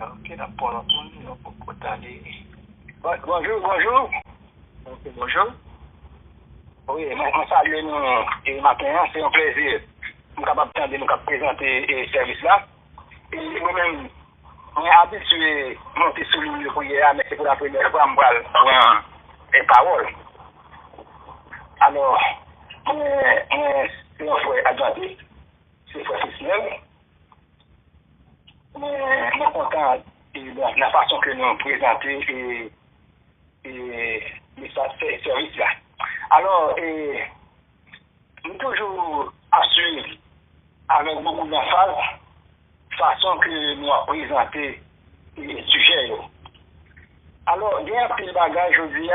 Ok, la pour l'entendre, nous pouvons aller. Bonjour. Bonjour. Oui, on salue nous et matin, c'est un plaisir. Nous sommes capables de nous présenter ce service-là. Et nous-mêmes, on est habitués à monter sur l'île pour hier, mais c'est pour la première fois que je prends les paroles. Alors, c'est un frère adventiste, c'est un frère Fisnel. Nous sommes contents de la façon que nous présentons ces services-là. Alors, nous toujours assurés avec beaucoup d'emphase façon que nous avons présenté les sujets. Alors, il y a un petit bagage aujourd'hui,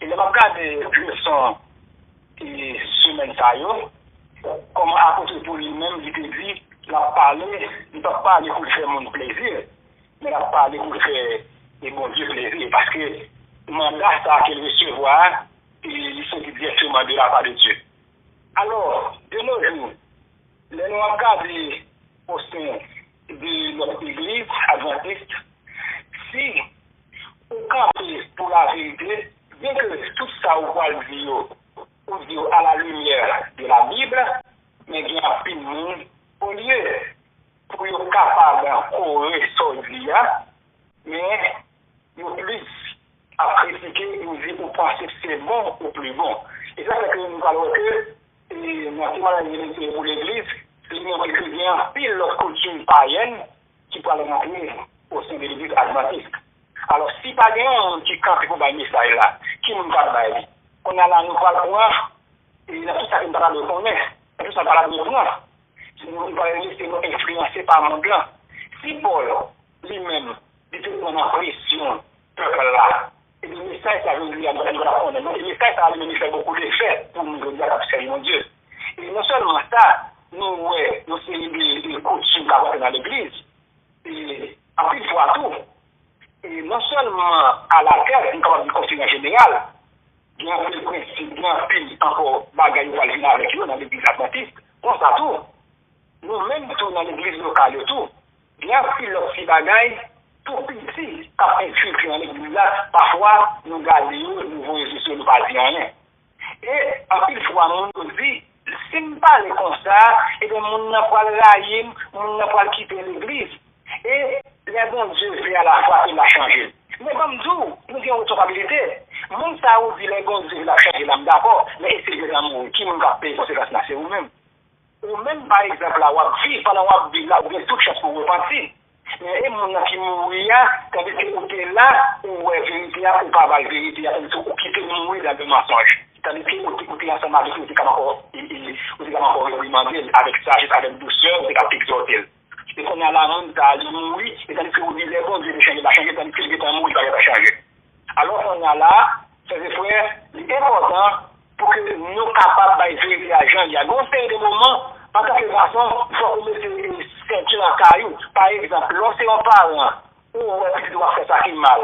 et nous avons regardé le son et semaine ça, comment apôtre pour lui-même, il te dit, il a parlé, il ne peut pas parler pour faire mon plaisir, mais il a parlé pour faire et mon Dieu plaisir, parce que le mandat ça qu'il recevoir, il sont directement de la part de Dieu. Alors, de nos jours, nous regardons au sein de notre église adventiste, si on campe pour la vérité, bien que tout ça on va le dire à la lumière de la Bible, mais il y a plus de monde au lieu pour être capable de sortir, mais nous plus à critiquer, nous dire qu'on pense que c'est bon ou plus bon. Et ça, c'est que nous parlons que notre témoignage pour l'église, c'est qu'il y a pile de coutumes païennes qui peuvent rentrer au sein de l'église adventiste. Alors, si pas de qui campe pour le message là, qui nous parle de on a là, nous parlons et il y a tout ça qui nous parle de connaître, tout ça parle de nous. Nous allons laisser nous influencer par mon plan. Si Paul lui-même, il était en pression, peuple là, et le message, ça veut dire que le message, ça va faire beaucoup d'effets pour nous dire que mon Dieu. Et non seulement ça, nous sommes des coutumes dans l'église, et en plus, il faut à tout. Et non seulement à la terre, mais comme du conseil en général, il y a un peu de principe, il y a un peu encore bagaille ou venir avec nous dans l'église adventiste, on sait tout. Nous-mêmes, tout dans l'église locale, tout, il y a un peu de bagaille, tout petit, à infiltrer dans l'église là, parfois, nous gardons, nous voyons sur nous pas dire rien. Et en plus, fois, on nous dit, si nous parlons comme ça, et bien, on n'a pas le railler, on n'a pas quitter l'église. Et les bons Dieu fait à la fois, il a changé. Mais comme nous avons une responsabilité. Mon ça ou dit les bons Dieu, il a changé l'âme d'abord, mais essayez d'amour, qui nous a payé conséquence là, c'est vous-même. Ou même, par exemple, là, on vit, pendant qu'on vit là, ou bien toute chose pour repentir. Mais mon qui mourir, tandis que vous êtes là, ou est vérité, ou pas la vérité, ou qui peut mourir dans le mensonge. Tandis que vous êtes ensemble avec vous, vous êtes encore réprimander avec sagesse, avec douceur, vous êtes exhorter. Et qu'on a la honte à mourir, et tandis que vous dites, les bons Dieu, il va changer, tandis qu'il est en mourir, il va changer. Alors qu'on a là, frères et frères, c'est important pour que nous soyons capables de vérifier à gens. Il y a un de moments, en tant que garçon, il faut qu'on mette une ceinture en caillou. Par exemple, lorsque un parent, ou un petit doit faire ça qui mal.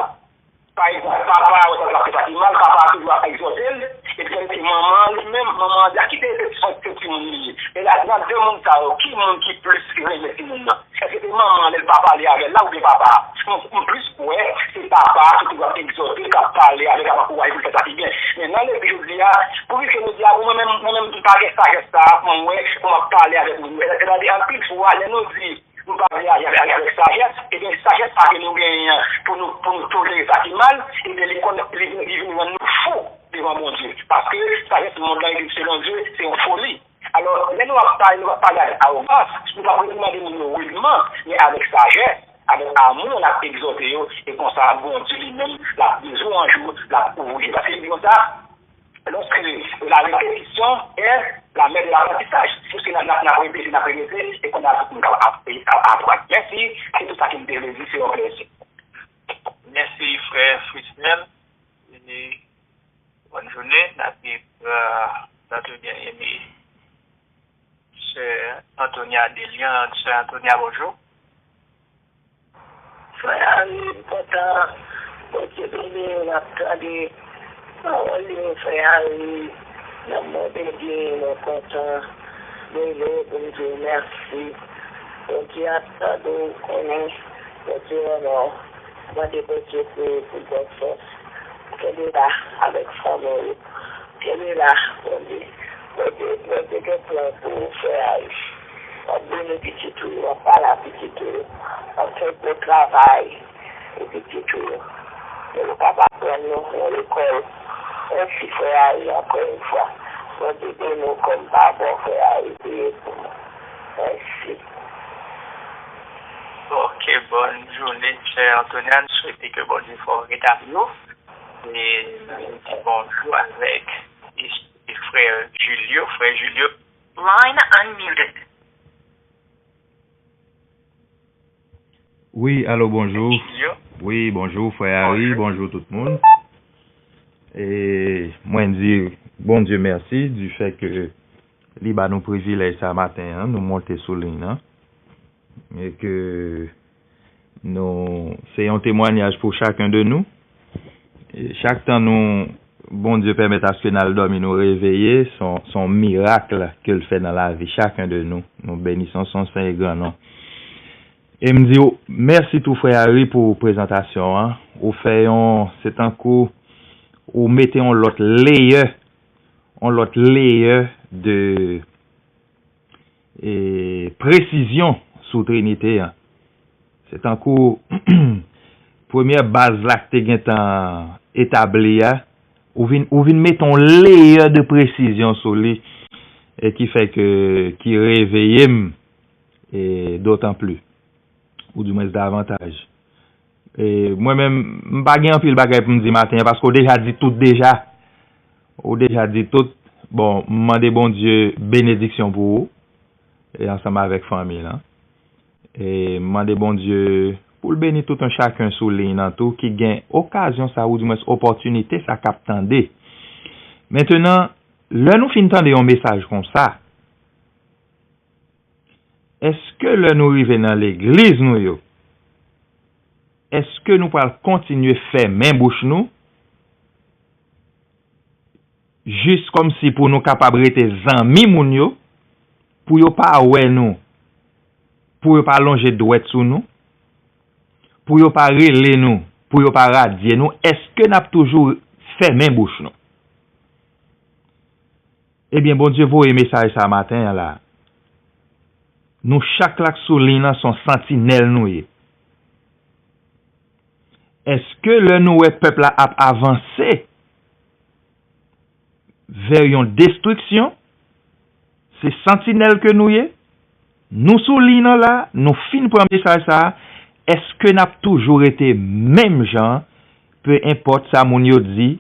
Par exemple, papa doit faire ça qui mal, papa doit exhorter, et puis c'est maman, lui-même, maman, il y a qui ce petit monde. Et là, dans deux mondes, qui monde qui plus remet ce monde? Est-ce que c'est maman, le papa, aller avec là ou bien papa? En plus, ouais, c'est papa qui doit exhorter, qui va parler avec papa pour voir que ça fait bien. Mais dans les bijoux, pour que nous disions, moi-même, tu parles ça, moi, on va parler avec nous. C'est-à-dire, en plus, fois, les nous dit, nous parler avec sagesse, et bien, sagesse, pas que nous gagnons pour nous tolérer ça qui mal, et bien, les nous fous devant mon Dieu. Parce que sagesse, le monde là, selon Dieu, c'est une folie. Alors, là, nous va parler avec arrogance, nous ne va pas demander nos roulements, mais avec sagesse. Avec amour, on a exhorté, et comme ça, bon Dieu lui-même, la besoin un jour, la ouvrir. Parce que comme ça, lorsque la répétition est la mère de l'apprentissage. Parce que nous avons répété, et qu'on a apprendre. Merci, c'est tout ça qui me dit, c'est un plaisir. Merci, frère Frisnel. Bonne journée. Notre bien-aimé, c'est Antonia Delian, c'est Antonia, bonjour. Frère, important, parce que on a traduit, on frère, l'amour de Dieu, le content, de l'eau, bon Dieu, merci. Donc, il y a ça de connaître, Dieu, non, moi, des Dieu pour bonne force. Qu'elle est là avec famille. Qu'elle est là, on dit plan pour faire. On donne un petit tour, on parle à petit tour, on fait le travail, un petit tour. Et le papa prend nous à l'école. Merci, frère, encore une fois. On dit nous comme papa, frère, merci. Ok, bonne journée, cher Antoniane. Je souhaite que bon Dieu soit rétabli. Et bonjour avec frère Julio. Frère Julio. Line unmuted. Oui, allô, bonjour. Julio. Oui, bonjour, frère Harry, bonjour tout le monde. Et moi, je dis, bon Dieu merci du fait que Liba nous privilège ce matin, hein, nous monter sous ligne, hein, et que nous, c'est un témoignage pour chacun de nous. Et chaque temps, nous, bon Dieu permet à ce que nous dormions nous réveiller, son miracle qu'il fait dans la vie, chacun de nous. Nous bénissons son saint et grand nom. Et me dit, merci tout frère Harry pour la présentation. Hein. Ou fait, c'est un coup, ou mettez on l'autre layer de précision sous Trinité. Hein. C'est un coup, première base là que tu as établie, hein. Ou vient mettre un layer de précision sur lui, et qui fait que, qui réveille, et d'autant plus. Ou du moins davantage. Et moi-même, je ne pas un pile bagay pour me dire matin, parce qu'on déjà dit tout déjà. On déjà dit tout. Bon, demandez bon Dieu bénédiction pour vous. Et ensemble avec famille là. Et demandez bon Dieu pour le bénir tout un chacun sous ligne tout qui gagne occasion ça ou du moins opportunité ça captandé. Maintenant, là nous fin tande un message comme ça. Est-ce que là nous arrivons dans l'église nous yo? Est-ce que nous pouvons continuer faire main bouche nous? Juste comme si pour nous capables d'être amis moun yo, pour yo pas ouais nous, pour yo pas longer droit sous nous, pour yo pas relé nous, pour yo pas radier nous, est-ce que n'a toujours fait main bouche nous? Eh bien bon Dieu vous un message ça matin là. Nous chaque lac souligne son sentinelle nous. Est-ce que le nouveau peuple a avancé vers une destruction? C'est sentinelle que nous y. Nous souligne là, nous fin pour un message ça. Est-ce que n'a toujours été même gens, peu importe ça moun yo dit,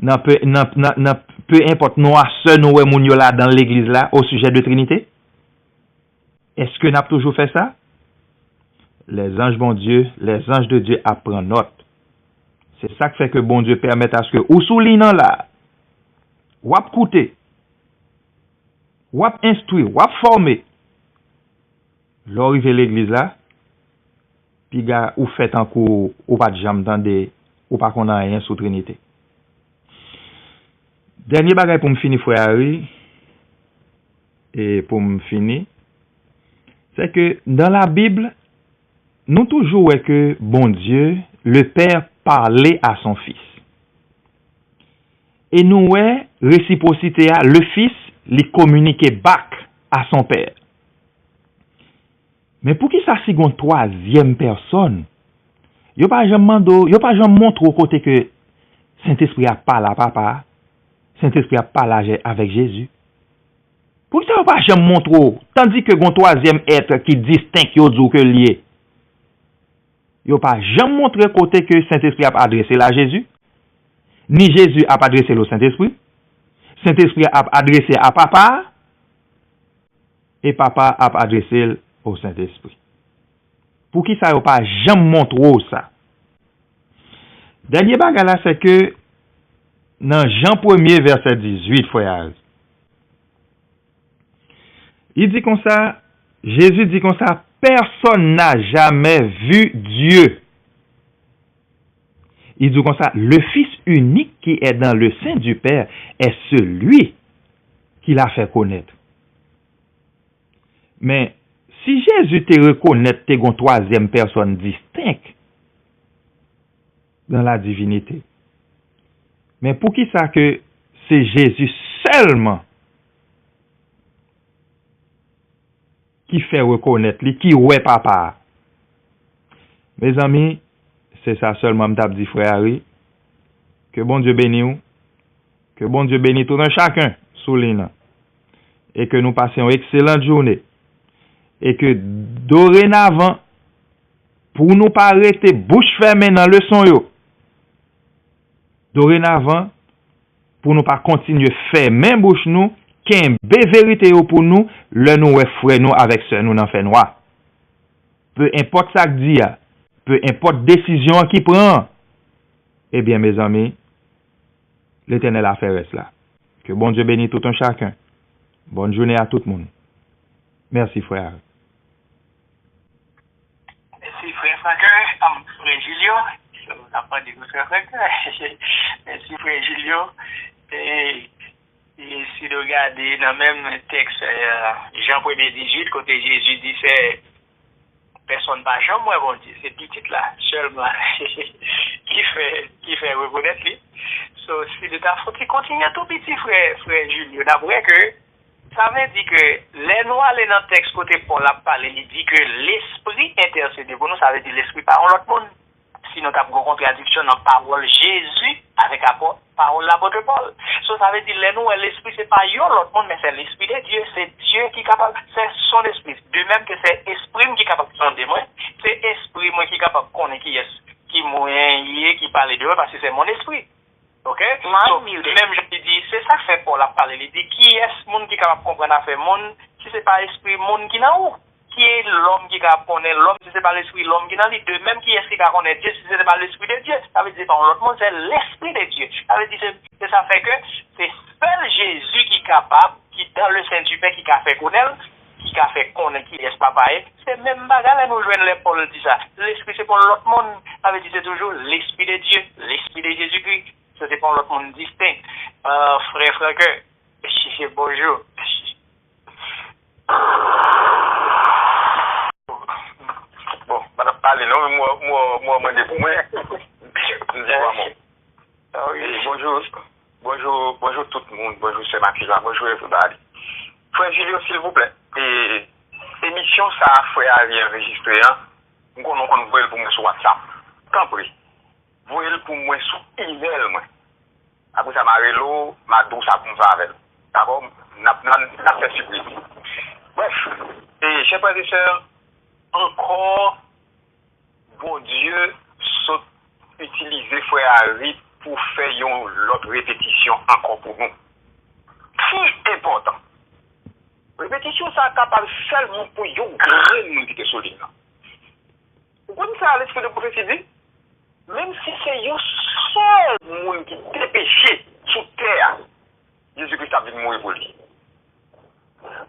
peu importe nous a ce nous moun yo là dans l'église là au sujet de Trinité? Est-ce que nous avons toujours fait ça? Les anges bon Dieu, les anges de Dieu apprennent note. C'est ça qui fait que bon Dieu permet à ce que, ou souligne là, ou ap coûter, ou ap instruire, ou ap former, l'arrivée l'église là, puis gars, ou fait en cours, ou pas de jambe dans des, ou pas qu'on a rien sous Trinité. Dernier bagage pour me finir, frère Harry, et pour me finir, c'est que dans la Bible, nous toujours voyons que bon Dieu, le Père parlait à son Fils. Et nous voyons réciprocité à le Fils lui communiquer back à son Père. Mais pour qui ça c'est une troisième personne? Yo pas jamais montre au côté que Saint-Esprit a parlé à papa, Saint-Esprit a parlé avec Jésus. Pour ça, on pas jamais montrer, tandis que un troisième être qui distingue yo que lié. Yo pas jamais montrer côté que Saint-Esprit a adressé à Jésus, ni Jésus a adressé au Saint-Esprit. Saint-Esprit a adressé à papa, et papa a adressé au Saint-Esprit. Pour qui ça, yo pas jamais montrer ça. Dernier bagage là, c'est que dans Jean 1er verset 18, frère, il dit comme ça, Jésus dit comme ça, personne n'a jamais vu Dieu. Il dit comme ça, le Fils unique qui est dans le sein du Père est celui qui l'a fait connaître. Mais si Jésus te reconnaît te gon troisième personne distincte dans la divinité, mais pour qui ça que c'est Jésus seulement qui fait reconnaître lui, qui ouais papa? Mes amis, c'est ça seulement m't'a dit frère Harry. Que bon Dieu bénisse vous. Que bon Dieu bénisse tout un chacun sous l'île. Et que nous passions une excellente journée. Et que dorénavant, pour nous pas arrêter bouche fermée dans le son yo. Dorénavant, pour nous pas continuer fermer bouche nous, qu'un bé vérité yo pour nous, le nous frère nous avec ce nous n'en fait noir. Peu importe ça que dit, peu importe décision qui prend. Eh bien, mes amis, l'Éternel a fait cela. Que bon Dieu bénisse tout un chacun. Bonne journée à tout le monde. Merci, frère. Merci, frère Franquin. Frère Julio. Je vous apprends du frère Franquin. Merci, frère Julio. Et si vous regardez dans le même texte, Jean 1er 18, côté Jésus dit c'est personne pas jamais moi bon Dieu, c'est petit là seulement qui fait reconnaître lui. So si de ta faute continue tout petit frère Julio, d'après que ça veut dire que les noirs les dans le texte côté Paul a parlé, il dit que l'esprit intercède pour nous, ça veut dire l'esprit par l'autre monde. Sinon tu as une contradiction dans parole Jésus avec la parole de l'apôtre Paul. So, ça veut dire les nous l'esprit c'est pas l'autre monde mais c'est l'esprit de Dieu, c'est Dieu qui est capable, c'est son esprit. De même que c'est esprit qui est capable de sonder moi, c'est esprit moi qui est capable de connaître qui moyen qui parle de moi parce que c'est mon esprit. OK? So, même je dis c'est ça que fait Paul a parlé, il dit qui est ce monde qui est capable de comprendre affaire monde si c'est pas esprit monde qui n'a où? Qui est l'homme qui connaît l'homme, si c'est pas l'esprit l'homme qui dans lui, de même qui est ce qui connaît Dieu, si c'est pas l'esprit de Dieu, ça veut dire par l'autre monde, c'est l'esprit de Dieu. Ça veut dire que ça fait que c'est seul Jésus qui est capable, qui dans le sein du Père, qui a fait connaître, qui a fait connaître qui est papa, c'est même bagarre nous joindre les Paul dit ça. L'esprit c'est pour l'autre monde, ça veut dire c'est toujours l'esprit de Dieu, l'esprit de Jésus-Christ, c'est pour l'autre monde distinct. Frère que, bonjour. Bon, madame parler non, moi pour moi. Bonjour tout le monde, bonjour c'est Makila, bonjour everybody. Frère Julio, s'il vous plaît. Et émission ça frère Harry enregistré nous voyons pour moi sur WhatsApp. Tant pis. Voyez pour moi sur email moi. Après ça m'arrelo, ma douce ça comme ça avec. D'accord, n'a fait surprise. Bref, et chers frères et sœurs, encore, bon Dieu, saute utiliser frère Harry pour faire l'autre répétition encore pour nous. Qui important. Répétition, ça est capable seulement pour un grand monde qui est solide. Vous comprenez ça, l'esprit de prophétie dit? Même si c'est un seul monde qui est péché sous terre, Jésus-Christ a venu mourir pour lui.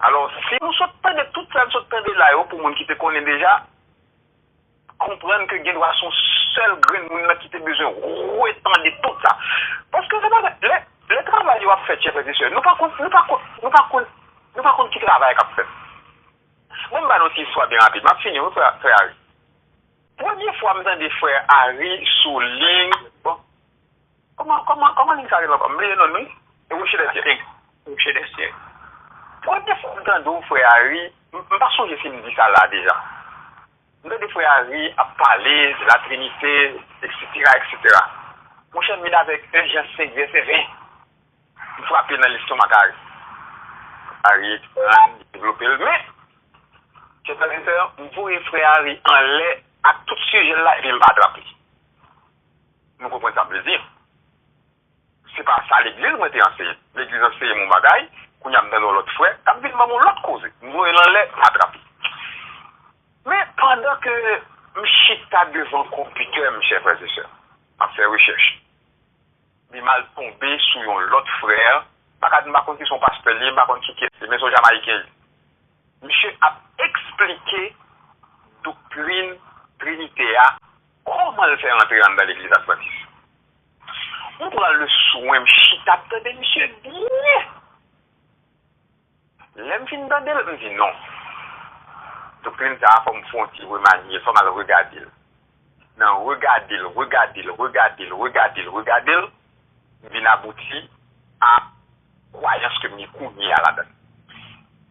Alors, si nous sommes pas de toute ça, nous sommes pas de là, pour les gens qui te connaissent déjà, comprendre que Dieu doit son seul grain de monde qui a besoin de retendre tout ça. Parce que le travail qu'on a fait, chers frères et sœurs, nous ne pas contre qui travail qu'on a fait. Même si notre histoire bien rapide, je vais finir, frère Harry. Première fois, je des frères Harry sous ligne. Bon. Comment ligne ça arrive là? Non, et vous chez des siècles. Première fois, je des frères Harry, je ne sais pas si je me dis ça là déjà. Des frères Harry a parlé de la Trinité, etc. Mon cher mis avec 1 Jean 5, verset 20. Il faut appeler dans l'estomac Harry. Harry est développé le mais. Chers frères et sœurs, vous et frère Harry en lait à tout sujet là, il ne va pas attraper. Nous comprenons ça plaisir. C'est pas ça l'église moi t'ai enseigné. L'église enseigne mon bagaille, qu'on y a dans l'autre frère, t'as vu maman l'autre cause. Nous en lait attraper. Mais pendant que je suis devant le computer, mes chers frères et sœurs, à faire recherche, il m'a tombé sur l'autre frère, pas contre son pasteur libre, pas contre qui est, mais son jamaïcain. Monsieur a expliqué doctrine trinitaire, comment le faire entrer dans l'église adventiste. On prend le soin, je attendez, monsieur, bien. L'aime fin d'entendre, je me dis non. doctrine ça faut me font petit remanier, faut mal regarder. Non, regardez, vient aboutir à croyance que m'y courir à la donne.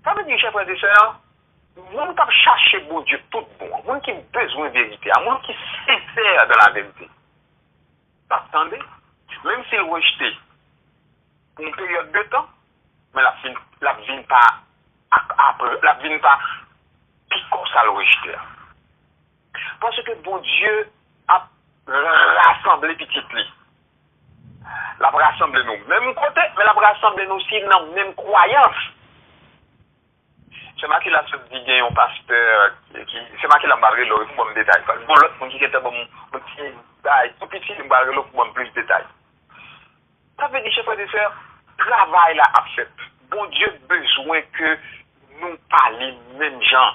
Ça veut dire, chers frères et sœurs, monde qui cherche bon Dieu tout bon, monde qui a besoin de vérité, monde qui est sincère dans la vérité. Attendez, même s'il rejeté pour une période de temps, mais la vie pas puis comme ça le rejeter. Parce que bon Dieu a rassemblé petit lit. La rassemblé nous même côté, mais la rassemblé nous aussi dans la même croyance. C'est moi qui l'a dit un pasteur c'est moi qui l'a parlé là pour me détail. Bon l'autre mon qui était bon petit détail, tout petit me parler là pour plus de détails. Ça veut dire chef et sœurs, travail là a fait. Bon Dieu besoin que nous parlions même gens.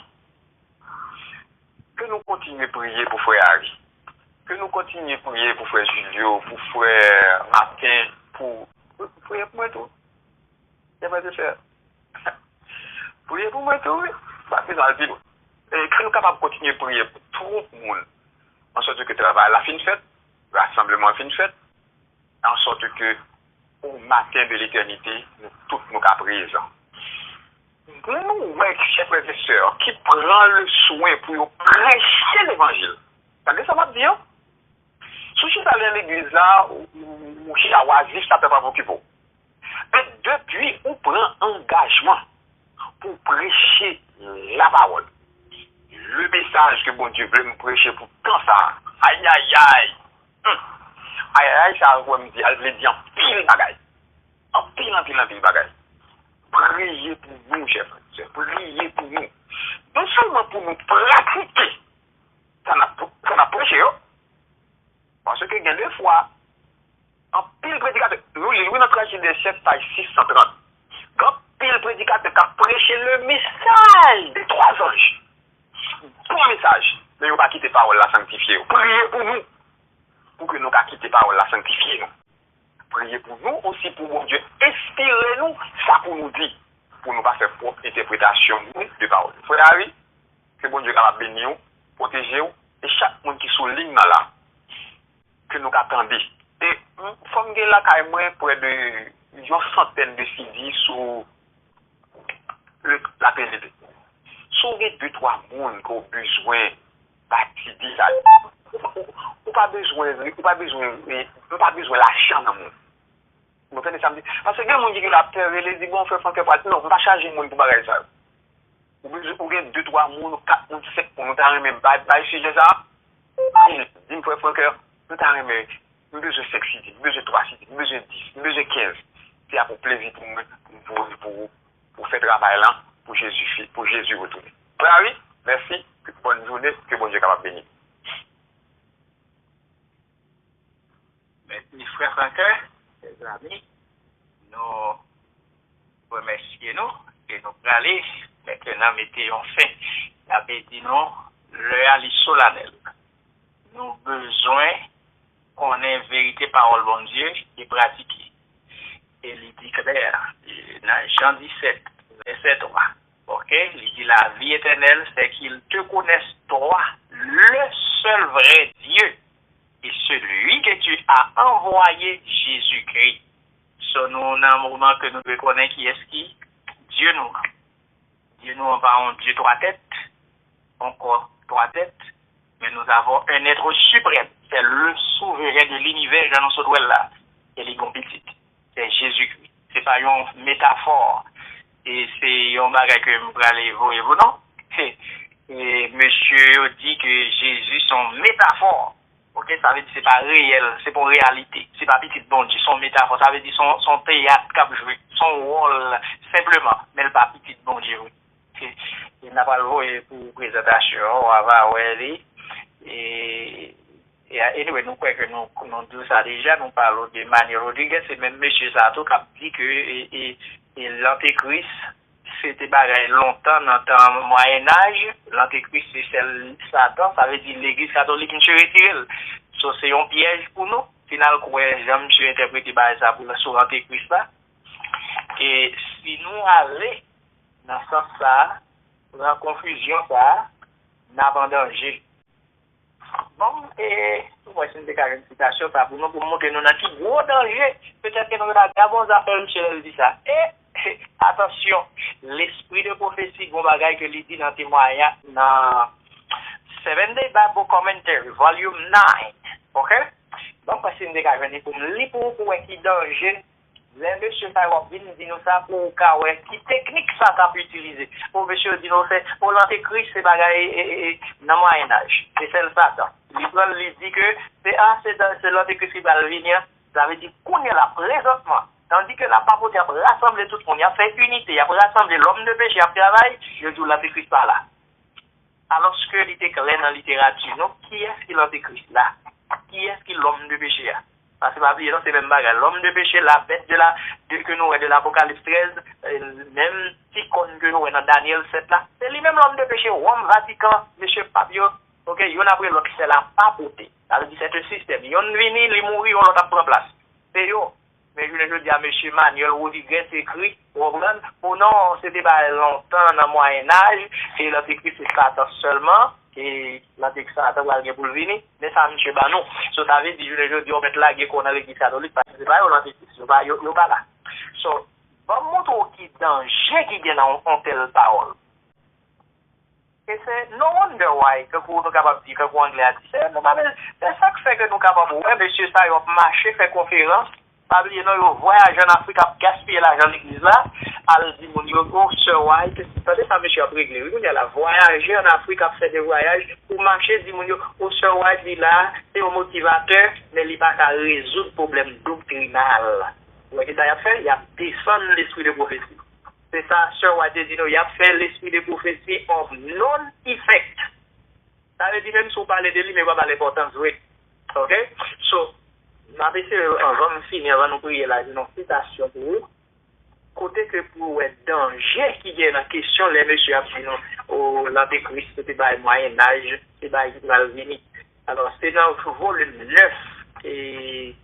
Que nous continuions à prier pour frère Harry. Que nous continuions à prier pour frère Julio, pour frère Martin, pour prier pour moi tout. Il n'y a pas de faire. Prier pour moi tout, pas plus dans le vide. Et que nous sommes capables de continuer à prier pour tout le monde. En sorte que le travail la fin faite, le rassemblement fin fait, en sorte que au matin de l'éternité, nous tous nous sommes présents. Nous, chers frères et sœurs, qui prend le soin pour prêcher l'évangile. Regardez ça va dire. Si je suis allé à l'église là, ou chez Oasis, ça ne peut pas m'occuper. Mais depuis, on prend engagement pour prêcher la parole. Le message que bon Dieu veut nous prêcher pour tant ça. Aïe, aïe, aïe. Aïe, aïe, ça me dit, elle veut dire en pile bagaille. En pile bagaille. Priez pour nous, chers frères, priez pour nous. Non seulement pour nous pratiquer, ça n'a prêché, parce que il y a des fois, en pile prédicateur, nous lisons notre tragédie des chefs, page 630. Quand pile prédicateur a prêché le message des trois anges, bon message, mais nous ne pas quitter parole la sanctifier. Priez pour nous, pour que nous ne quitter parole la sanctifier. Priez pour nous aussi, pour mon Dieu. Inspirez-nous, ça pour nous dire, pour nous pas faire propre interprétation de parole. Frère Harry, que bon Dieu capable de bénir, protéger, et chaque monde qui souligne là, que nous attendons. Et il faut me dire là, quand même, près de une centaine de CD sur la PND. Sur les 2-3 monde qui ont besoin d'activités, ou pas besoin l'argent dans le monde. Vous comprenez ça? Parce que les gens qui ont la peur, ils disent, bon, on fait non, on ne va pas charger le monde pour bagager ça. Ou bien 2-3 monde, 4 monde, 5 monde, nous t'arrêtons même pas sujet ça. Dis-moi, frère cœur, nous t'arrêtons, nous besoin 5 sites, nous besoin 3 sites, nous besoin 10, nous besoin 15. C'est pour plaisir pour faire travail là, pour Jésus retourner. Frère, oui, merci, bonne journée, que bon Dieu capable de bénir. Merci, frère Franquin, les amis. Nous remercions et nous allons maintenant mettons fin. La dit non, le ali solennel. Nous besoin qu'on ait vérité parole bon Dieu et pratiquer. Et il dit clair, dans Jean 17, verset 3. Ok, il dit la vie éternelle, c'est qu'ils te connaissent toi, le seul vrai Dieu, et celui que tu as envoyé, Jésus-Christ. So, nous, dans un moment que nous reconnaissons qui est qui? Dieu nous. Dieu nous, pas un Dieu 3 têtes, encore 3 têtes, mais nous avons un être suprême. C'est le souverain de l'univers dans notre duel là. Et les compétites. C'est Jésus-Christ. C'est pas une métaphore. Et c'est un bagage que vous allez vous non? Et monsieur dit que Jésus sont métaphore. Ok, ça veut dire c'est pas réel, c'est pas réalité, c'est pas petit bon Dieu, son métaphore, ça veut dire son théâtre cap joué, son rôle simplement, mais le pas petit bon Dieu. Il n'a pas le voie pour présentation, on va voir et anyway, nous croyons que nous disons ça déjà, nous parlons de Manuel Rodriguez, c'est même monsieur Sato qui a dit que l'antéchrist c'était pareil longtemps dans le Moyen-Âge. L'antéchrist, c'est Satan, ça veut dire l'église catholique qui se retire. So, c'est un piège pour nous. Finalement, j'aime interpréter ça pour l'antéchrist là. Et si nous allons dans ce sens-là, la confusion, ça, n'a pas danger. Bon, et moi, c'est une citation pour nous, pour montrer que nous avons un gros danger. Peut-être que nous avons des bonnes affaires, monsieur dit ça. Et attention, l'esprit de prophétie, bon bagage que l'il dit dans témoignage, dans 7 Day Bible Commentary, volume 9. Ok? Donc, c'est une déclaration pour me lire pour qui danger. Les monsieur Farok vient nous dire ça pour ouais, qui technique ça t'a pu utiliser. Pour monsieur dit nous c'est pour l'antéchrist c'est bagaille dans Moyen Âge. C'est celle Satan. Il dit que c'est l'antéchrist qui va venir. Ça veut dire qu'on est là présentement. Tandis que la papote a rassemblé tout le monde, il a fait unité, il a rassemblé l'homme de péché, il a travaillé, je dis l'antéchrist pas là. Alors que il était clair dans la littérature, non? Qui est-ce qui est l'antéchrist là? Qui est-ce qui est l'homme de péché là? Parce que c'est même bagarre. L'homme de péché, la bête que nous avons de l'Apocalypse 13, même icône que nous avons dans Daniel 7 là, c'est lui-même l'homme de péché, Rome, Vatican, monsieur Papio, ok, il y en a pris l'autre, c'est la papauté. Ça veut dire c'est un système. Il y en a venu, il mourit, on l'a pris en place. C'est yo. Mais je dis à monsieur Manuel Rodriguez écrit, pour non, c'était pas longtemps dans le Moyen-Âge, et l'antéchrist c'est Satan seulement. Et l'antéchrist Satan va pour le venir, mais ça, M. Banon. So, ça veut dire, je dis, on met la guerre qu'on a l'église catholique, parce que c'est pas l'antéchrist, il pas là. So, va montrer qui danger qui vient en telle parole. Et c'est no wonder why que pour nous capables de dire que pour anglais a dit, c'est ça qui fait que nous capables, ouais, monsieur, ça, il a marché, fait conférence, pas oublier, non, voyage en Afrique, a gaspillé l'argent de l'église là, al dit, mon yo, Sir White, attendez, ça, monsieur, a réglé, oui, il a voyagé en Afrique, a fait des voyages, pour marcher, dit, mon yo, Sir White, il là, c'est un motivateur, mais il n'a pas résoudre le problème doctrinal. Vous voyez, ça, il a descendu l'esprit de prophétie. C'est ça, Sir White, dit, il a fait l'esprit de prophétie of non-effect. Ça veut dire, même si on parle de lui, mais pas l'importance, oui. Ok? So, ma PC, avant de finir, avant de prier là, une citation pour vous. Côté que pour le danger qui est dans la question, les messieurs ont dit l'antéchrist, c'était pas le Moyen-Âge, c'est pas le Valvini. Alors, c'est dans le volume 9 et.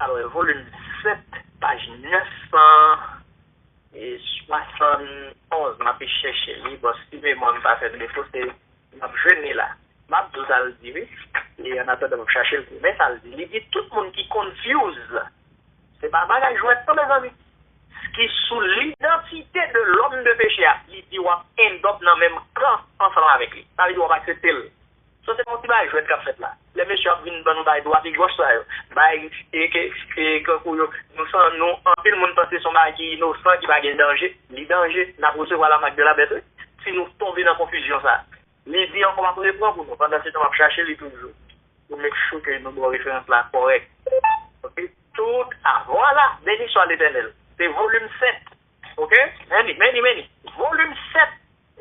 Alors, le volume 7, page 971, m'a pu chercher lui, bon, si moi ne pas faire de défaut, c'est m'a jeune là. M'a tout ça le dit, et en attendant de chercher le coup, mais ça le dit. Il dit tout le monde qui confuse. C'est pas mal à jouer tous mes amis. Ce qui est sous l'identité de l'homme de péché, il dit on end up dans le même camp ensemble avec lui. Ça veut dire on va accepter le. Ça c'est mon petit bail, je vais être fait là. Les messieurs viennent dans nous bail droit et gauche ça. Bail et que nous sommes nous en pile monde penser son bail qui innocent qui va gagner danger, les dangers n'a pas recevoir la marque de la bête. Si nous tombons dans confusion ça. Les dit on va répondre pour nous pendant ce temps on va chercher les toujours. Pour make sure que nous avons référence là correcte. OK? Tout voilà, béni soit l'Éternel. C'est volume 7. OK? Many. Volume 7.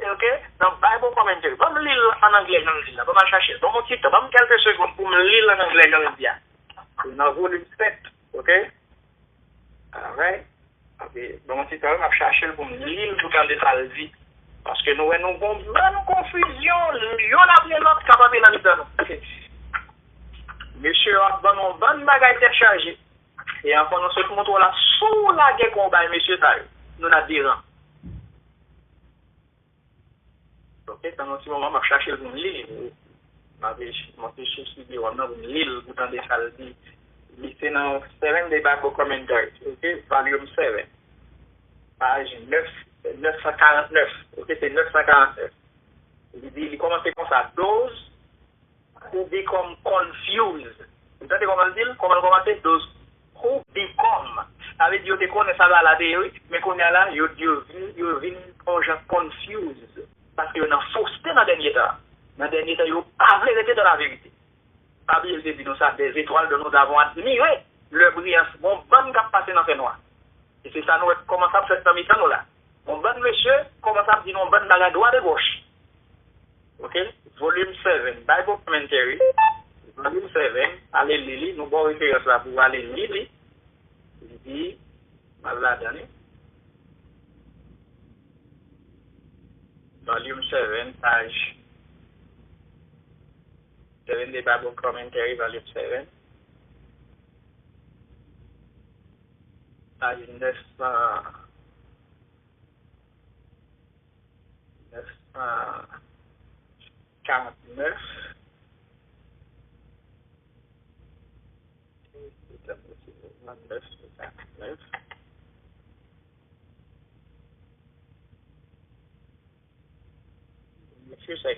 OK? Dans Bible Commentary. Va me lire en anglais, dans le là. Va me chercher. Dans mon titre, va me quelques secondes pour me lire en anglais, dans le dia. Dans volume 7. OK? Alright? OK. Dans mon titre, va me chercher pour me lire tout quand ça le dit. Parce que nous avons une bonne confusion. Y'en a plein l'autre capable dans l'État. OK? Monsieur a une bonne bagaille chargée. Et encore, nous sommes montrés là sous la guerre combat, monsieur Taï. Nous avons dit là. Ok, dans ce moment, je cherche le livre. Je cherche le livre, vous entendez ça le dit. C'est dans 7 Day Bible Commentary, ok, volume 7, page 949. Ok, c'est 949. Il commence comme ça. Those who become confused. Vous entendez comment il dit? Comment commencer? Those who become. Avec Dieu, tu connais ça la théorie, mais qu'on est là, Dieu vient confused. Parce qu'il y a une fausseté dans le dernier temps. Dans le dernier temps, il n'y a pas vérité dans la vérité. La Bible dit nous ça, des étoiles de nous avons admiré le brillance. Mon bon cap passé dans le noir. Et c'est ça, nous commençons à faire ça nous là. Mon bon monsieur commence à dire non bon dans la droite et gauche. Ok? Volume 7, Bible Commentary. Volume 7, allez lire, nous allons référence là pour aller lire. Il dit, voilà, donné. Volume 7, page 7 Day Bible Commentary, volume 7. Page 900. 49. Monsieur, ça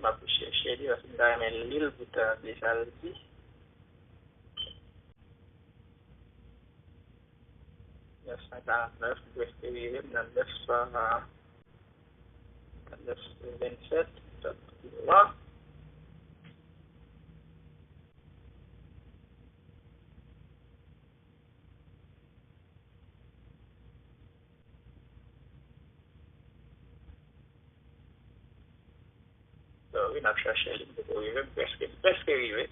m'a cherché, il va me l'île pour déjà le dit. « 949, vous pouvez arriver dans 927, là. Oui, on a cherché presque arrivé.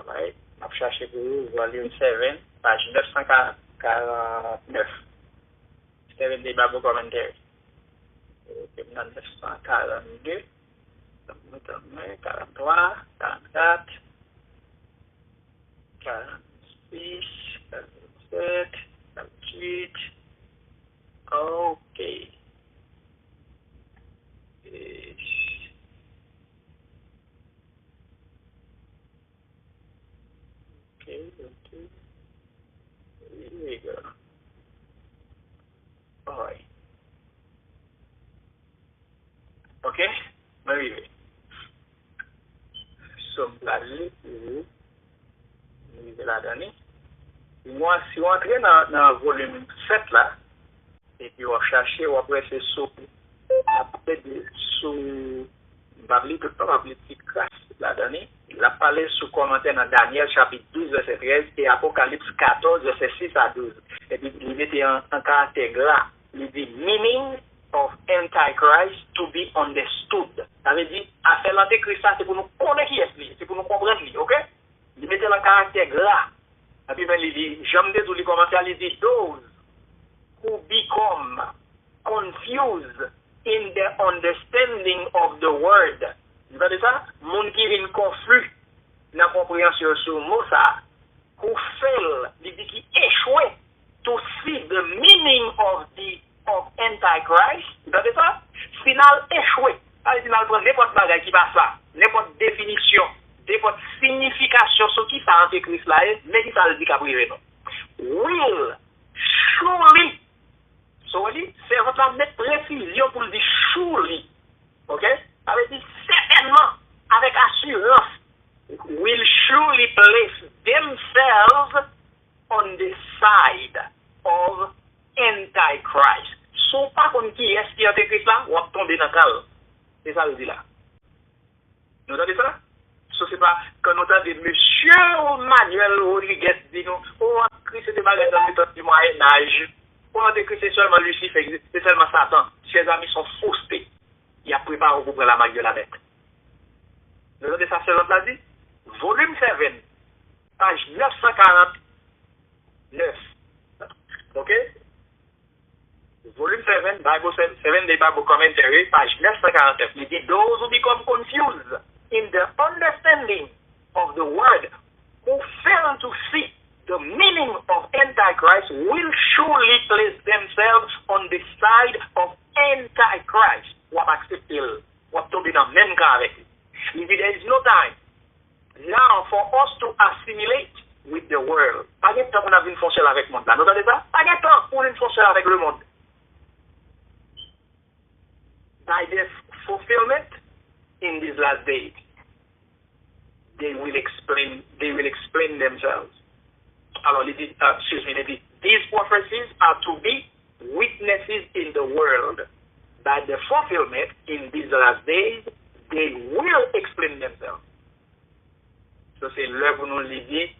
Right. On a cherché pour vous, volume 7, page 949. 7 des Bible Commentary. Dans 942, 43, 44, 46, 47, 48. OK. Okay. Here we go. All right. OK? Arrivé. Somme là-dessus, vous la donner. Moi, si on entre dans le volume 7 là, et puis on cherche, on après c'est sous la donnée, il a parlé sous commentaire dans Daniel chapitre 12 verset 13 et Apocalypse 14 verset 6 à 12. Et puis il mettait en caractère gras, il dit meaning of Antichrist to be understood. Ça veut dire affaire l'antéchrist c'est pour nous connaître qui est lui, c'est pour nous comprendre lui, OK? Il mettait en caractère gras. Et puis il dit, j'aime de tout les commentaires, il dit those who become confused in the understanding of the word. Vous voyez ça? Moun qui vient confus dans la compréhension sur le mot ça. Who fail, qui échoué to see the meaning of Antichrist. Vous voyez ça? Final échoué. Allez, final prendre n'importe bagage qui passe là, n'importe définition, n'importe signification sur qui ça Antichrist là est, mais qui ça le dit qu'à privé non. Will surely. So, c'est votre mettre précision pour le dire surely. OK? Avec dit certainement, avec assurance, will surely place themselves on the side of Antichrist. So, pas comme qui est-ce qui est Antichrist là, ou va tomber dans le cas. C'est ça le dit là. Vous entendez ça? So, c'est pas quand on entend Monsieur Manuel Rodriguez dit nous, oh, Christ était malade dans le temps du Moyen-Âge. On a dit que c'est seulement Lucifer, c'est seulement Satan. Ses amis sont faussetés. Il a préparé pour prendre la magie de la bête. Vous entendez ça, c'est l'autre l'a dit? Volume 7, page 949. OK? Volume 7, Bible 7 des Bible Commentary, page 949. Il dit, those who become confused in the understanding of the word, who fail to see the meaning of Antichrist, will surely place themselves on the side of Antichrist. Ou accepter, ou tomber dans le même cas avec lui. Il dit, there is no time now for us to assimilate with the world. Pas de temps qu'on a vu une fonctionner avec le monde là. Vous entendez ça? Pas de temps pour une fonctionner avec le monde. By their fulfillment in these last days, they will explain themselves. Alors, il dit, these prophecies are to be witnesses in the world. By the fulfillment in these last days, they will explain themselves. So, c'est l'œuvre où nous lisons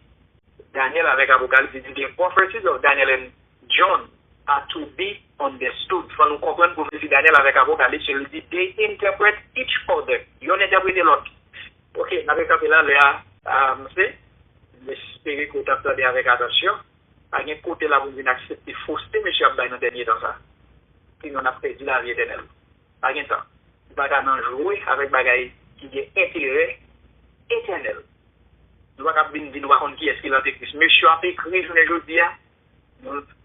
Daniel avec Apocalypse, il dit, the prophecies of Daniel and John are to be understood. Il faut nous comprendre pour prophétie Daniel avec Apocalypse, il dit, they interpret each other. Ils ont interprété l'autre. Ok, avec là, j'espère que vous attendez avec attention. À un côté là, vous venez accepter fausseté, monsieur Abbaï, dans le dernier temps ça. Puis on a perdu la vie éternelle. Pas un temps. Vous ne pouvez pas jouer avec des bagailles qui ont intérêt éternel. Nous ne pouvons pas dire qui est-ce qui l'a écrit. Monsieur a écrit, je ne dis pas.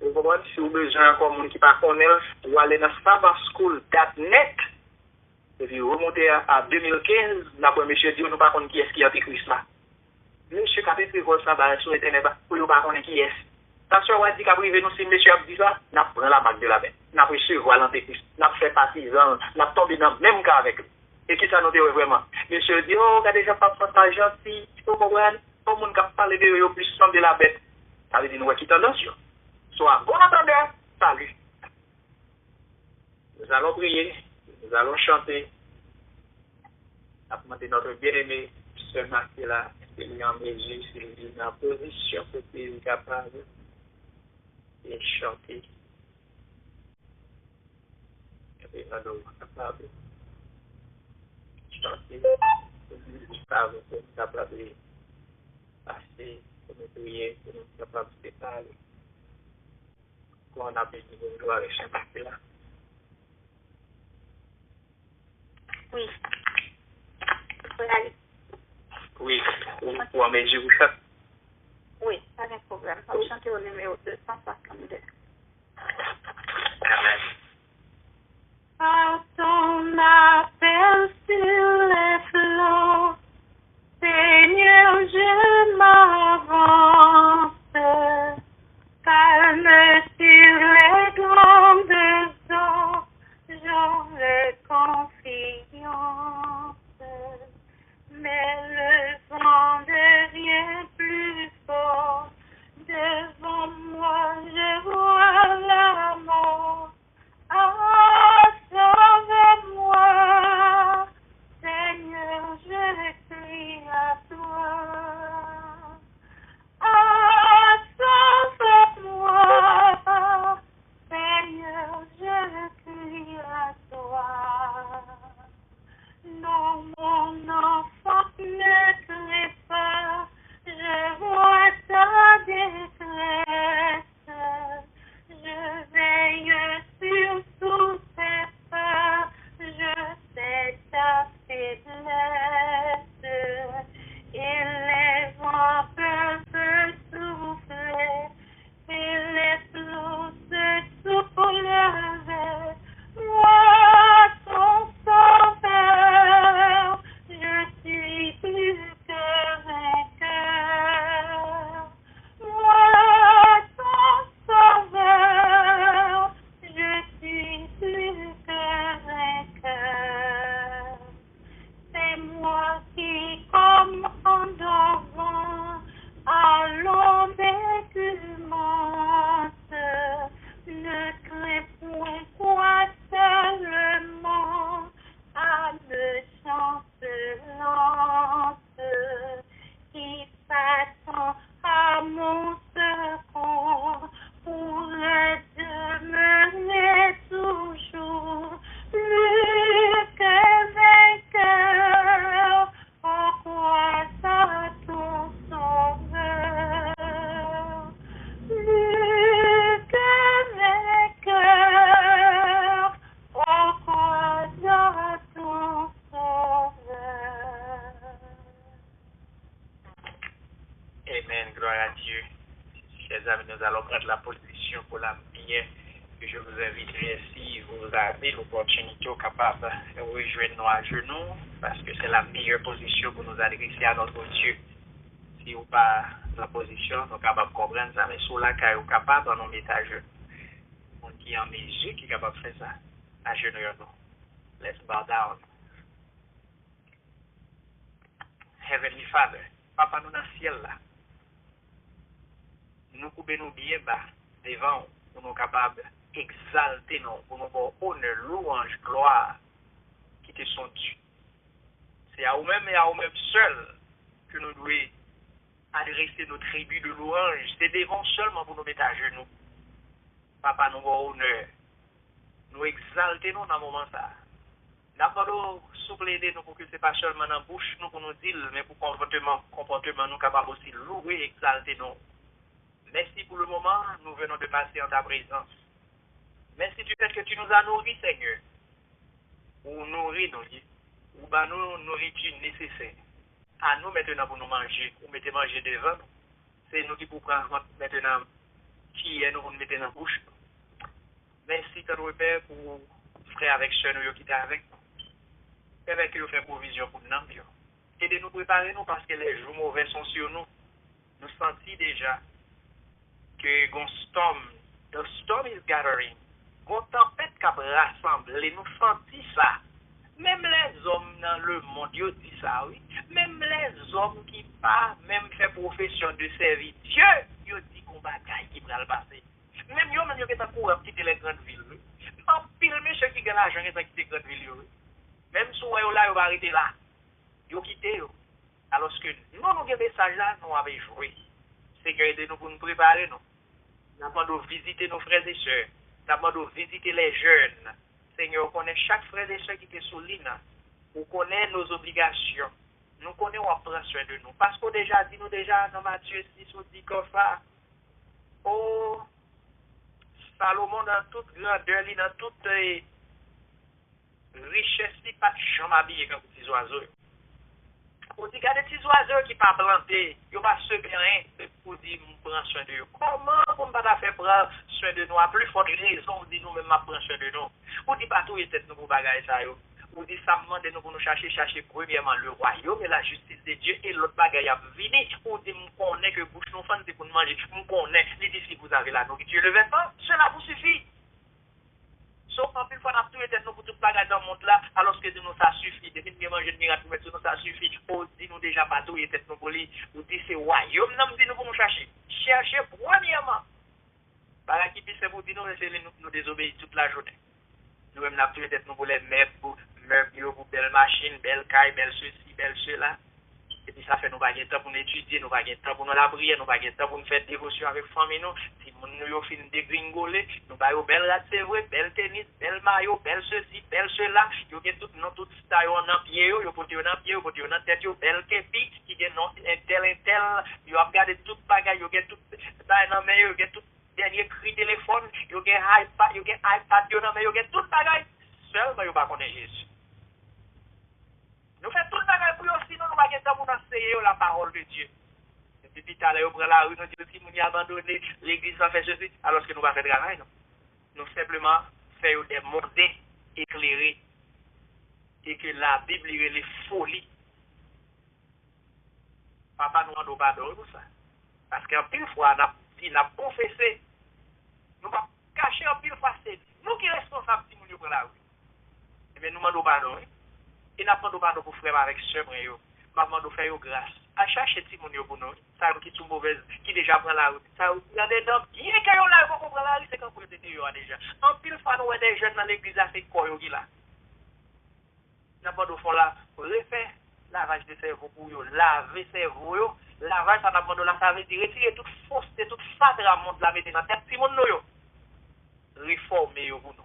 Vous comprenez? Si vous avez besoin encore de gens qui ne connaissent pas, vous allez dans sabbathschool.net Et puis remonter à 2015, d'après monsieur dit, nous pas connaître qui est-ce qui est antichrist là. Monsieur qui a fait ça bah, sur Internet, pour nous pas connaître qui est. Parce qu'on a dit qu'à privé nous, si monsieur a dit ça, nous prenons la marque de la bête. Nous recevoir l'antéchrist. Nous fait partisan, nous tombé dans le même cas avec lui. Et qui ça nous dit vraiment? Monsieur dit, oh, regardez, j'ai pas fait ça gentil, il faut comprendre, tout le monde qui a parlé de eux, plus somme de la bête. Ça veut dire nous qui tendance. Soit bon entendeur, salut. Nous allons prier, nous allons chanter. Demander notre bien-aimé, ce Marc-là, s'il est en mesure, s'il est en position pour qu'il soit capable de chanter. Et puis, nous sommes capables de chanter. Nous savons que nous sommes capables de passer, de nous prier, que nous sommes capables de parler. Qu'on a besoin de gloire et ce Marc-là. Oui. Oui, ou en mesure vous chantez. Oui, pas de problème. On va chanter au numéro 262. Amen. À ton appel sur les flots, Seigneur, je m'avance. Calme sur les grandes eaux, j'aurai confiance. Mais le vent devient plus fort. Devant moi, je vois la mort. Ah, sauve-moi, Seigneur, je crie à toi. Ah, sauve-moi, Seigneur, je crie à toi. Non, mon enfant, ne crains pas, je vois ta détresse. Je veille sur tous tes pas, je sais ta faiblesse. Et les vents peuvent souffler, et les flots se soulever. Moi, ton sauveur, je suis plus que vainqueur. Moi, ton sauveur, je suis plus que vainqueur. C'est moi qui commande au vent, à l'ombre et tu montes. Ne crains point quoi seulement, à me chancelante, qui s'attend à mon secours, pour le demeurer toujours, plus que vainqueur, au croix à ton sauveur. Plus que vainqueur, au croix à ton sauveur. Amen, gloire à Dieu. Chers amis, nous allons prendre la position pour la prière. Que je vous inviterai, si vous avez l'opportunité capable de rejoindre nous à genoux, parce que c'est la meilleure position pour nous adresser à notre Dieu. Si vous pas dans la position, nous sommes capables de comprendre ça, mais sur la caille, vous capable de nous mettre à genoux. On qui est en mesure, qui est capable de faire ça, à genoux, nous. Let's bow down. Heavenly Father, Papa, nous dans le ciel là. Nous coupons nous bien bas devant pour nous capables d'exalter nous, pour nous avoir honneur, louange, gloire qui te sont dus. C'est à vous-même et à vous-même seul que nous devons adresser nos tribus de louange. C'est devant seulement pour nous mettre à genoux. Papa, nous avons honneur. Nous exalter nous dans ce moment là. Nous pas souple aider nous pour que ce n'est pas seulement dans la bouche nous pour nous dire, mais pour comportement nous capables aussi de louer et exalter nous. Merci pour le moment, nous venons de passer en ta présence. Merci du fait que tu nous as nourris, Seigneur. Ou nourrir nous, ou ben nous nourriture nécessaire. À nous maintenant pour nous manger, ou mettez manger devant nous. C'est nous qui pour prendre maintenant qui est nous pour nous mettre dans la bouche. Merci, Père, pour frère avec soeur nous qui est avec nous. permet que nous faisons provision pour nous. Et de nous préparer nous parce que les jours mauvais sont sur nous. Nous sentons déjà que the storm is gathering. Une tempête qui rassemble, nous sentons ça. Même les hommes dans le monde, ils disent ça, oui. Même les hommes qui pas même fait profession de servir Dieu, ils disent qu'on bagaille qui va le passer. Même yo, même yo qui est courant quitter les grandes villes. En pile, monsieur qui gagne l'argent, qui quitter les grandes villes. Même si on là, on va arrêter là. Yo quitté. Alors que nous, nous avons message là, nous avons joué. C'est que aidez-nous pour nous préparer, nous. Nous avons visiter nos frères et sœurs. Nous avons visiter les jeunes. Seigneur, on connaît chaque frère et sœur qui est sous l'île. On connaît nos obligations. Nous connaissons, on prend soin de nous. Parce qu'on déjà dit, nous déjà, dans Matthieu 6, on dit comme ça. Oh, Salomon, dans toute grandeur, dans toute richesse, il pas de chambre habillée comme petits oiseaux. On dit qu'il y a des petits oiseaux qui ne sont pas plantés, ils ne sont pas rien pour dire qu'on prend soin de eux. Comment on ne peut pas faire prendre soin de nous? À plus forte raison, on dit nous-mêmes prendre soin de nous. On dit pas tout et tête nous pour bagailler ça. On dit ça demande nous pour nous chercher premièrement le royaume et la justice de Dieu et l'autre bagaille à venir. On dit nous connaît que bouche nous fend pour nous manger. Nous connaît, les dit si vous avez la nourriture, le vêtement, cela vous suffit. Sauf qu'en plus, fois, on a tout été nous pour tout bagaille dans le monde là, alors que nous, ça suffit. Depuis que nous manger de miracle, nous, ça suffit. On dit nous déjà pas tout été nous pour lui. On dit c'est royaume, nous dit nous pour nous chercher. Chercher premièrement. Par qui puisse vous dire nous désobéir toute la journée. Nous-mêmes, nous avons tout été nous pour les meubles, pour belles machines, belles cailles, belles ceci, belles cela. Et puis ça fait nous pas de temps pour nous étudier, nous pas de temps pour nous la prier, nous pas de temps pour nous faire dévotion avec famille nous. Si nous fin dégringoler, nous pas belle rate c'est vrai, belle tennis, belle maillot, belle ceci, belle cela, yo get tout non tout style en pied yo porter en pied, yo porter en tête yo belle kepi qui get non tel, yo a regardé tout bagage, yo get tout ça dans main yo get tout dernier cri téléphone, yo get iPad yo dans main yo get tout bagage. Seulement yo pas connaître Jésus. Nous faisons tout le bagage pour eux, sinon nous ne pouvons pas enseigner la parole de Dieu. Et puis tout à l'heure, on prend la rue, nous disons si nous avons abandonné, l'église va faire ceci, alors que nous ne pouvons pas faire travail. Non. Nous simplement faisons des mondes éclairés et que la Bible est les folies. Papa nous demande pardon pour ça. Parce qu'en pile fois, il a confessé, nous ne pouvons pas cacher en pile fois, c'est nous qui sommes responsables si nous prenons la rue. Et bien nous demandons pardon. Et n'a pas de pardon pour frère avec sœur yo. Maman nous fait grâce. À chercher petit moun yo pour nous. Ça qui sont mauvaises, qui déjà prend la route. Ça il y a des dames bien que yo là pour prendre la route, c'est quand pour était yo déjà. En pile fois nous des jeunes dans l'église c'est quoi yo qui là. N'a pas de fond là, refaire lavage de cerveau pour yo, laver cerveau yo. Lavage ça n'a pas de là ça veut dire retirer toute fausseté, toute fadra monde la mettre dans tête petit moun yo. Réformer yo pour nous.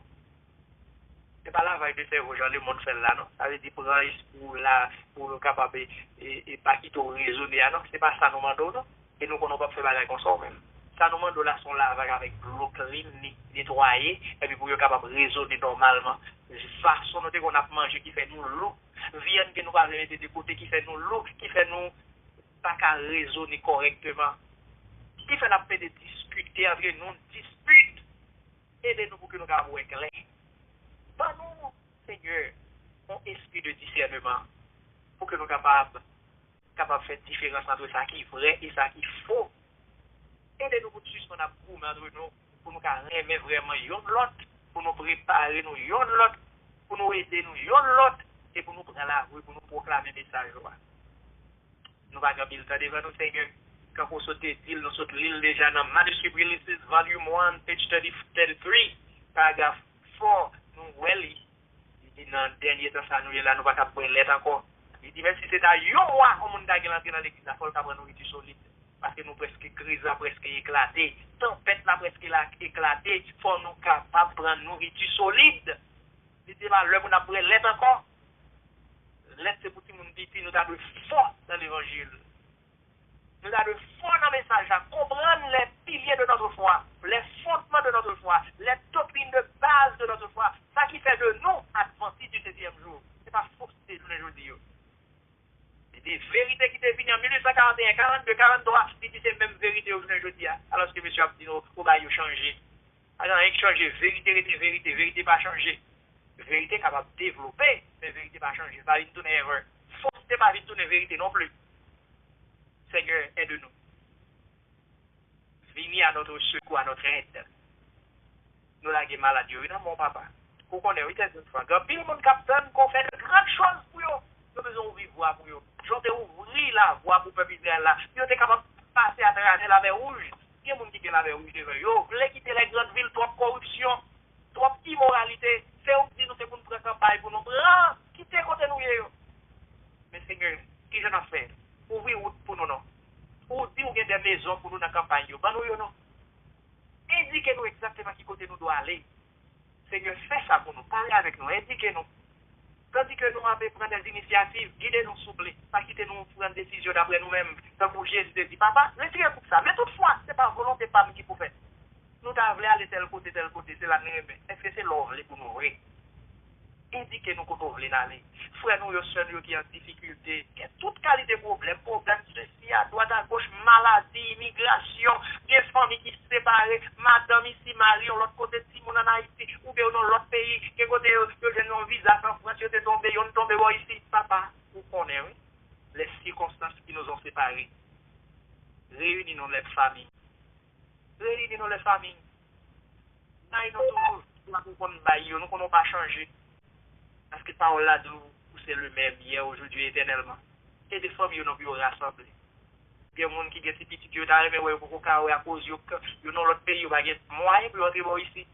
C'est pas lavage de cerveau, genre le monde fait là, non. Ça veut dire pour le capable et pas quitter au raisonner, non. C'est pas ça nous demandons, non. Et nous, qu'on n'a pas fait bagarre comme ça, même. Ça nous demande là son lavage avec l'eau clean, nettoyer, et puis pour être capable de raisonner normalement. Façon qu'on a mangé qui fait nous l'eau, viande que nous pas mettre de côté qui fait nous l'eau, qui fait nous pas qu'à raisonner correctement. Qui fait la paix de discuter avec nous, dispute, aidez-nous pour que nous puissions voir clair. Nous, Seigneur, un esprit de discernement pour que nous soyons capables de faire différence entre ça qui est vrai et ça qui est faux. Aidez-nous pour tout ce qu'on a pour nous, pour nous aimer vraiment l'autre, pour nous préparer nous l'autre, pour nous aider nous l'autre, et pour nous prendre la rue, pour nous proclamer le message. Nous allons regarder le temps devant nous, Seigneur. Quand on saute l'île, nous sautons l'île déjà dans Manuscript Releases, Volume 1, page 33, paragraphe 4. Nous, il dit dans le dernier temps, ça nous est là, nous ne pouvons pas prendre lettre encore. Il dit même si c'est à yon mois, on m'a dit dans l'église, il faut prendre une nourriture solide. Parce que nous presque crise a presque éclaté, tempête a presque éclaté, il faut nous capables de prendre une nourriture solide. Il dit là, l'heure où on a pris lettre encore, lettre c'est pour tout le monde dit, nous avons fort dans l'évangile. Nous avons fort dans le message, à comprendre les piliers de notre foi, les fondements de notre foi, les doctrines de base de notre foi. Ça qui fait de nous adventistes du 7e jour. Ce n'est pas fausseté tous les jours d'hier. C'est des vérités qui étaient venues en 1841, 42, 43. Il dit c'est même vérité aujourd'hui. Alors que M. Abdino, on va y changer. Alors, il a changé. Vérité, vérité pas changé. vérité capable de développer, mais vérité pas changer, pas vite tourner erreur. Fausseté pas vite tourner vérité non plus. Seigneur, aide-nous. Venez à notre secours, à notre aide. Nous l'avons maladie, oui, non, mon papa. Vous connaissez, oui, c'est une fois. Quand le monde capitaine, qu'on fait de grandes choses pour eux, nous devons ouvrir voie pour eux. J'en ai ouvert la voie pour le peuple Israël là. Ils sont capables de passer à travers la mer rouge. Il y a des gens qui ont la mer rouge devant eux. Vous voulez quitter les grandes villes, trop corruption, trop immoralité. C'est où nous c'est pour nous faire campagne, pour nous prendre, quitter côté nous. Mais Seigneur, qui j'en ai fait? Ouvrir route pour nous, non? Ou dire qu'il y a des maisons pour nous dans la campagne, ben nous, non? Indiquez-nous exactement qui côté nous doit aller. Seigneur, fais ça pour nous, parlez avec nous, indiquez-nous. Tandis que nous avons pris des initiatives, guidez-nous, s'il vous plaît, pas quitter-nous prendre des décisions d'après nous-mêmes. Donc, pour Jésus dit, papa, retirez pour ça. Mais toutefois, ce n'est pas volonté de femme qui peut faire. Nous devons aller tel côté, c'est la même. Est-ce que c'est l'ordre pour nous? Oui. Indiquez-nous qu'on doit aller. Frère, nous, sœurs, qui ont en difficulté, qui ont toute qualité de problème ceci, à droite, à gauche, maladie, immigration, des familles qui se séparent, madame ici, Marie, l'autre côté de Simon en Haïti, ou bien dans l'autre pays, qui côté, ils ont un visa, en France, ils sont tombés, ils sont tombés ici. Papa, vous connaissez, oui, les circonstances qui nous ont séparés. Réunis-nous les familles. Réunis-nous les familles. Nous ne pouvons pas changer. Parce que parole là, c'est le même hier, aujourd'hui, éternellement. Et des familles, nous pouvons rassembler. Il y a des gens qui ont des petits yeux d'arrêt, mais pour à cause de l'autre pays, ils ont moyen pour entrer ici.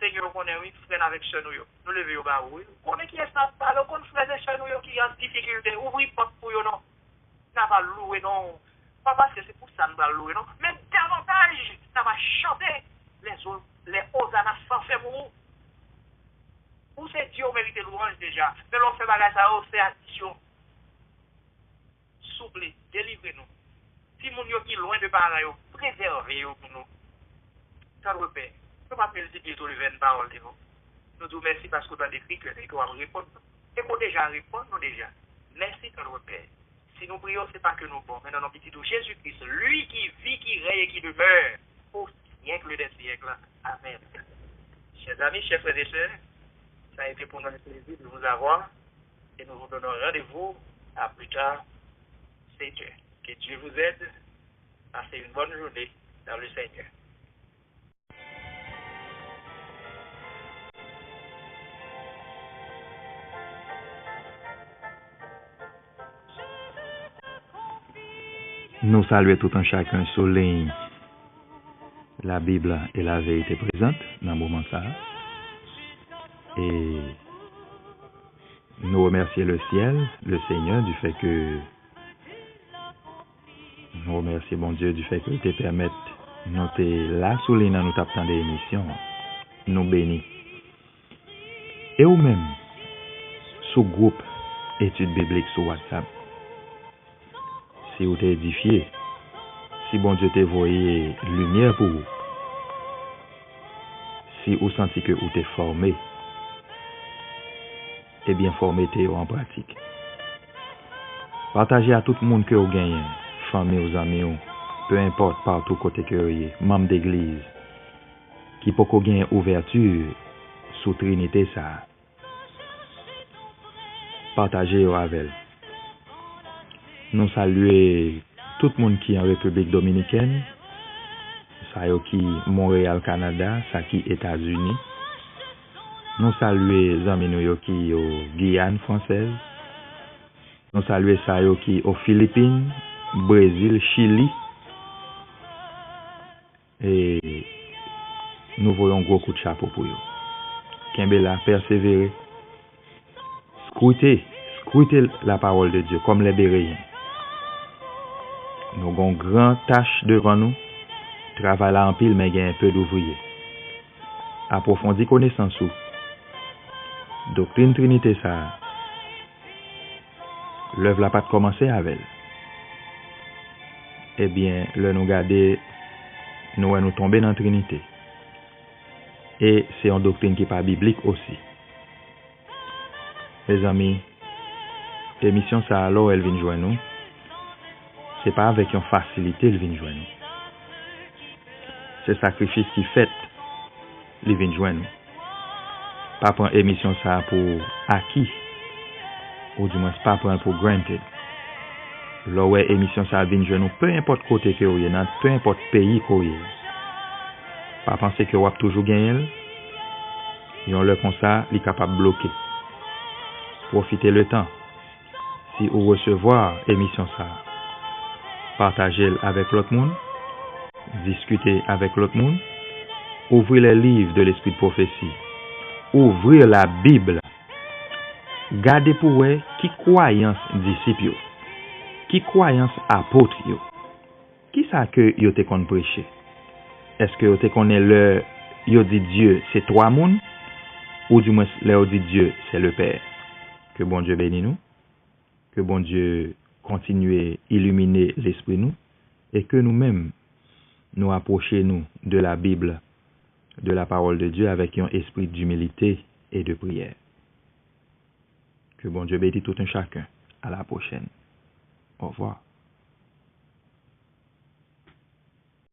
Seigneur, on est oui, frère avec ceux nous levons au bas, oui. On est qui est ça, alors qu'on frère et ceux qui ont des difficultés, ouvrez porte pour eux, non. Ça va louer, non. Pas parce que c'est pour ça que nous allons louer, non. Mais davantage, ça va chanter les hosannas sans faire mourir. Ou c'est Dieu mérite louange déjà. Mais l'on fait bagage à eux, c'est addition. Souple, délivrez-nous. Si mon yo qui loin de pareil, préservez-vous pour nous. Ça le Père. Je m'appelle Zipie tout le 20 paroles de vous. Nous vous merci parce que vous avez décrit que nous allons répondre. Et pour déjà répondre, nous déjà. Merci, notre Père. Si nous prions, ce n'est pas que nous bon, mais dans notre petit tout Jésus-Christ, lui qui vit, qui règne et qui demeure au siècle des siècles. Amen. Chers amis, chers frères et sœurs, ça a été pour nous un plaisir de vous avoir et nous vous donnons rendez-vous à plus tard. C'est Dieu. Que Dieu vous aide. Passez une bonne journée dans le Seigneur. Nous saluons tout un chacun sur ligne. La Bible et la vérité présente dans le moment ça. Et nous remercions le ciel, le Seigneur, du fait que nous remercions bon Dieu du fait qu'il te permette de nous là sous ligne dans nous tapant des émissions. Nous bénis. Et ou même sous groupe études bibliques sur WhatsApp. Si vous t'es édifié, si bon Dieu t'a voyé lumière pour vous, si vous sentez que vous t'es formé, eh bien formez-vous en pratique. Partagez à tout le monde que vous gagnez, famille, aux amis, peu importe partout côté que vous êtes, membre d'église, qui peut gagner ouverture sous Trinité ça. Partagez avec elle. Nous saluons tout le monde qui est en République dominicaine, ça qui Montréal, Canada, ça qui États-Unis. Nous saluons les amis qui au Guyane française. Nous saluons ça qui aux Philippines, Brésil, Chili. Et nous voyons un gros coup de chapeau pour eux. Kembela, persévérer. Scrutez la parole de Dieu comme les Béréens. Nous avons une grande tâche devant nous. Travail là en pile, mais il y a un peu d'ouvriers. Approfondir connaissance ou. Doctrine Trinité ça. L'œuvre n'a pas commencé avec elle. Eh bien, le nous garder, nous tomber dans la Trinité. Et c'est une doctrine qui n'est pas biblique aussi. Les amis, l'émission ça alors elle vient joindre nous. C'est pas avec une facilité elle vient joindre nous. C'est sacrifice qui fait elle vient joindre nous. pas prendre émission ça pour acquis, ou du moins pas prendre pour granted. Là ouais émission ça vient jeune peu importe côté que vous y dans peu importe pays que vous y. Pas penser que vous avez toujours gagné. Yon le comme ça, il est capable de bloquer. Profitez le temps. Si vous recevoir émission ça, partagez avec l'autre monde, discutez avec l'autre monde, ouvrez les livres de l'esprit de prophétie, ouvrez la Bible, gardez pour vous qui croyance disciples, qui croyance apôtres, qui ça que yo te kon prêcher. Est-ce que yo te connaît le yo dit Dieu c'est trois monde ou du moins le dit Dieu c'est le Père. Que bon Dieu bénisse nous, que bon Dieu continue à illuminer l'esprit nous et que nous-mêmes nous approchions nous de la Bible, de la parole de Dieu avec un esprit d'humilité et de prière. Que bon Dieu bénisse tout un chacun. À la prochaine. Au revoir.